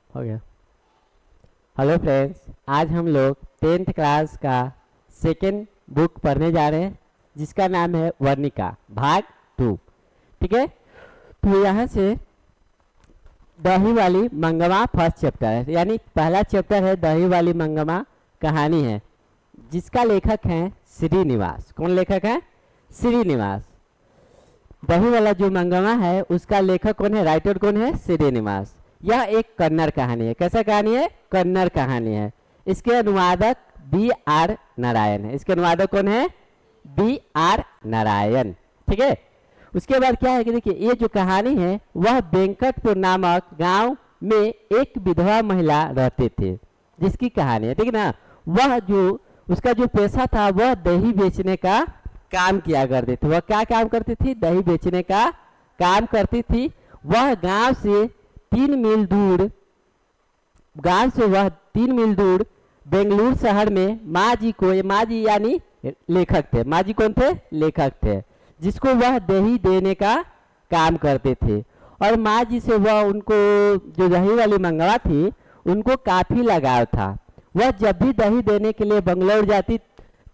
हो गया। Hello friends, आज हम लोग 10th क्लास का सेकेंड बुक पढ़ने जा रहे हैं जिसका नाम है वर्णिका भाग 2। ठीक है, तो यहाँ से दही वाली मंगमा फर्स्ट चैप्टर है, यानी पहला चैप्टर है दही वाली मंगमा कहानी है, जिसका लेखक है श्रीनिवास। कौन लेखक है? श्रीनिवास। दही वाला जो मंगमा है उसका लेखक कौन है? राइटर कौन है? श्रीनिवास। यह एक कन्नड़ कहानी है। कैसा कहानी है? कन्नड़ कहानी है। इसके अनुवादक B.R. नारायण है। इसके अनुवादक कौन है? B.R. नारायण। ठीक है, उसके बाद क्या है कि देखिए, ये जो कहानी है वह वेंकटपुर नामक गांव में एक विधवा महिला रहते थे जिसकी कहानी है। ठीक है ना, वह जो उसका जो पेशा था वह दही बेचने का काम किया करती थी। वह क्या काम करती थी? दही बेचने का काम करती थी। वह गांव से 3 मील दूर बेंगलुरु शहर में माँ जी को, माँ जी यानी लेखक थे। माँ जी कौन थे? लेखक थे, जिसको वह दही देने का काम करते थे। और माँ जी से वह, उनको जो दही वाली मंगवा थी उनको काफ़ी लगाव था। वह जब भी दही देने के लिए बंगलौर जाती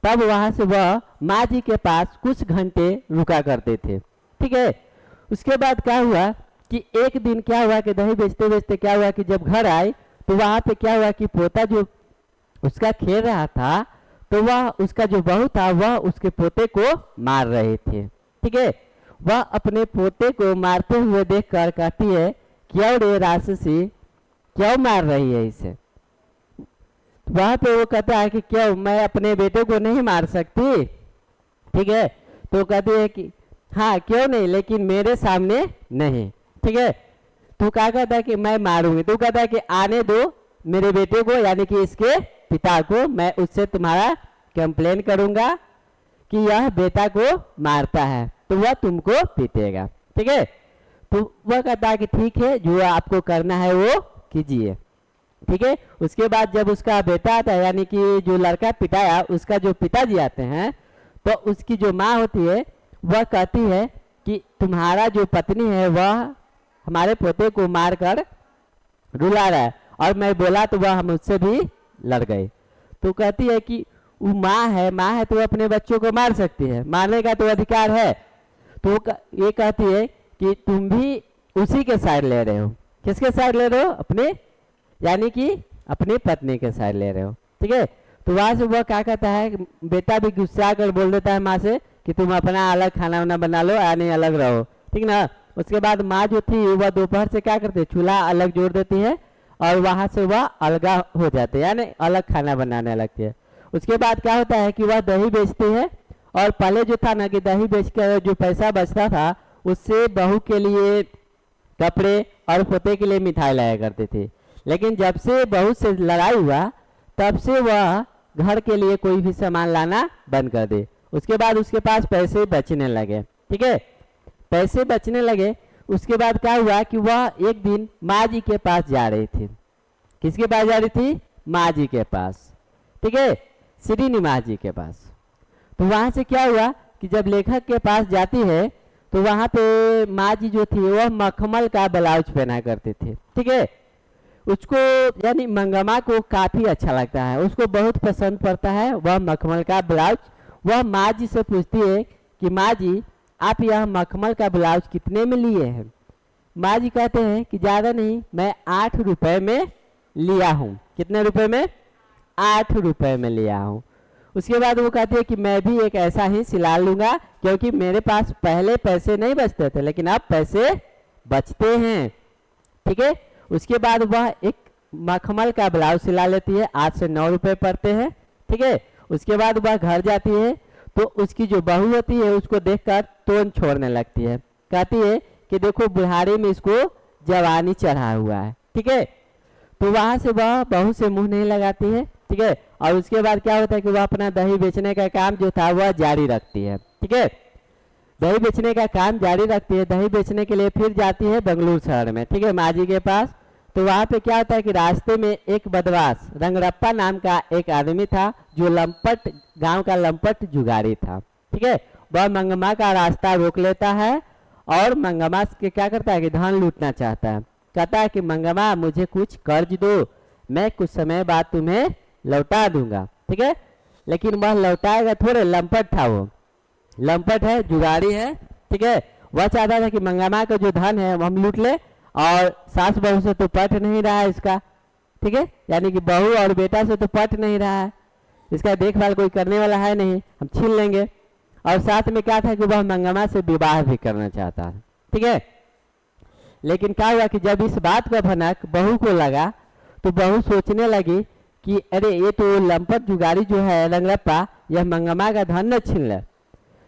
तब वहाँ से वह माँ जी के पास कुछ घंटे रुका करते थे। ठीक है, उसके बाद क्या हुआ कि एक दिन क्या हुआ कि दही बेचते बेचते क्या हुआ कि जब घर आए तो वहाँ पे क्या हुआ कि पोता जो उसका खेल रहा था तो वह, उसका जो बहू था वह उसके पोते को मार रहे थे। ठीक है, वह अपने पोते को मारते हुए देखकर कहती है, क्यों रे राक्षसी, क्यों मार रही है इसे? वहां पे वो कहता है कि क्यों, मैं अपने बेटे को नहीं मार सकती? ठीक है, तो कहती है कि हाँ क्यों नहीं, लेकिन मेरे सामने नहीं। ठीक है, तो क्या कहता है कि मैं मारूंगी। तो कहता है कि आने दो मेरे बेटे को, यानी कि इसके पिता को, मैं उससे तुम्हारा कंप्लेन करूंगा कि यह बेटा को मारता है, तो वह तुमको पीटेगा। ठीक है, तो वह कहता है कि ठीक है, जो आपको करना है वो कीजिए। ठीक है, उसके बाद जब उसका बेटा आता है, यानी कि जो लड़का पिटाया उसका जो पिताजी आते हैं, तो उसकी जो माँ होती है वह कहती है कि तुम्हारा जो पत्नी है वह हमारे पोते को मारकर रुला रहा है, और मैं बोला तो वह मुझसे भी लड़ गई। तो कहती है कि वो माँ है तो अपने बच्चों को मार सकती है, मारने का तो अधिकार है। तो ये कहती है कि तुम भी उसी के साइड ले रहे हो। किसके साइड ले रहे हो? अपने, यानी कि अपनी पत्नी के साइड ले रहे हो। ठीक है, तो वहां से वह क्या कहता है, बेटा भी गुस्सा कर बोल देता है माँ से कि तुम अपना अलग खाना वाना बना लो, यानी अलग रहो। ठीक ना, उसके बाद माँ जो थी वह दोपहर से क्या करती है, चूल्हा अलग जोड़ देती है और वहां से वह अलगा हो जाते हैं, यानी अलग खाना बनाने लगती है। उसके बाद क्या होता है कि वह दही बेचती है, और पहले जो था ना कि दही बेच कर जो पैसा बचता था उससे बहू के लिए कपड़े और पोते के लिए मिठाई लाया करती थी। लेकिन जब से बहू से लड़ाई हुआ तब से वह घर के लिए कोई भी सामान लाना बंद कर दी। उसके बाद उसके पास पैसे बचने लगे। ठीक है, पैसे बचने लगे। उसके बाद क्या हुआ कि वह एक दिन माँ जी के पास जा रही थी। किसके पास जा रही थी? माँ जी के पास। ठीक है, श्रीनिवास जी के पास। तो वहां से क्या हुआ कि जब लेखक के पास जाती है तो वहां पे माँ जी जो थी वह मखमल का ब्लाउज पहना करती थी। ठीक है, उसको यानी मंगमा को काफी अच्छा लगता है, उसको बहुत पसंद पड़ता है वह मखमल का ब्लाउज। वह माँ जी से पूछती है कि माँ जी, आप यह मखमल का ब्लाउज कितने में लिए हैं? माँ जी कहते हैं कि ज़्यादा नहीं, मैं 8 रुपए में लिया हूँ। कितने रुपए में? 8 रुपए में लिया हूँ। उसके बाद वो कहती है कि मैं भी एक ऐसा ही सिला लूँगा, क्योंकि मेरे पास पहले पैसे नहीं बचते थे लेकिन अब पैसे बचते हैं। ठीक है, उसके बाद वह एक मखमल का ब्लाउज सिला लेती है। 8 से 9 रुपए पड़ते हैं। ठीक है, उसके बाद वह घर जाती है तो उसकी जो बहू होती है उसको देखकर तोन छोड़ने लगती है। कहती है कि देखो बुढ़ारी में इसको जवानी चढ़ा हुआ है। ठीक है, तो वहां से वह बहू से मुंह नहीं लगाती है। ठीक है, और उसके बाद क्या होता है कि वह अपना दही बेचने का काम जो था वह जारी रखती है। ठीक है, दही बेचने का काम जारी रखती है। दही बेचने के लिए फिर जाती है बेंगलुरु शहर में। ठीक है, माँ जी के पास। तो वहाँ पे क्या होता है कि रास्ते में एक बदमाश रंगरप्पा नाम का एक आदमी था जो लंपट, गांव का लंपट जुगाड़ी था। ठीक है, वह मंगमा का रास्ता रोक लेता है और मंगमा के क्या करता है कि धन लूटना चाहता है। कहता है कि मंगमा मुझे कुछ कर्ज दो, मैं कुछ समय बाद तुम्हें लौटा दूंगा। ठीक है, लेकिन वह लौटाएगा थोड़े, लंपट था वो, लंपट है, जुगाड़ी है। ठीक है, वह चाहता था कि मंगमा का जो धन है वो हम लूट ले, और सास बहू से तो पट नहीं रहा है इसका। ठीक है, यानी कि बहू और बेटा से तो पट नहीं रहा है, इसका देखभाल कोई करने वाला है नहीं, हम छीन लेंगे। और साथ में क्या था कि वह मंगमा से विवाह भी करना चाहता है। ठीक है, लेकिन क्या हुआ कि जब इस बात का भनक बहू को लगा तो बहू सोचने लगी कि अरे ये तो लंपट जुगाड़ी जो है रंगरप्पा, यह मंगमा का धन न छीन ले।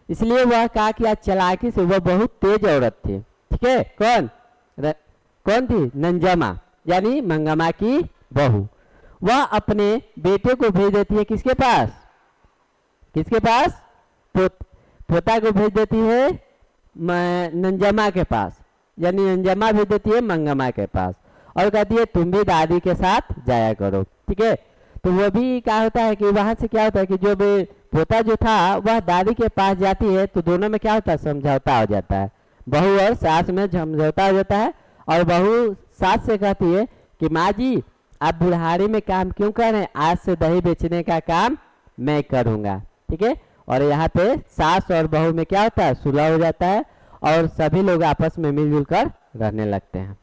इसलिए वह कहा कि आज चालाकी से, वह बहुत तेज औरत थी। ठीक है, कौन थी? नंजमा, यानी मंगमा की बहू। वह अपने बेटे को भेज देती है किसके पास? किसके पास? पोता को भेज देती है नंजमा के पास, यानी नंजमा भेज देती है मंगमा के पास, और कहती है तुम भी दादी के साथ जाया करो। ठीक है, तो वो भी क्या होता है कि वहां से क्या होता है कि जो पोता जो था वह दादी के पास जाती है, तो दोनों में क्या होता है? समझौता हो जाता है, बहू और सास में समझौता हो जाता है। और बहू सास से कहती है कि माँ जी आप बुढ़ारी में काम क्यों कर रहे हैं, आज से दही बेचने का काम मैं करूँगा। ठीक है, और यहाँ पे सास और बहू में क्या होता है? सुलह हो जाता है, और सभी लोग आपस में मिलजुल कर रहने लगते हैं।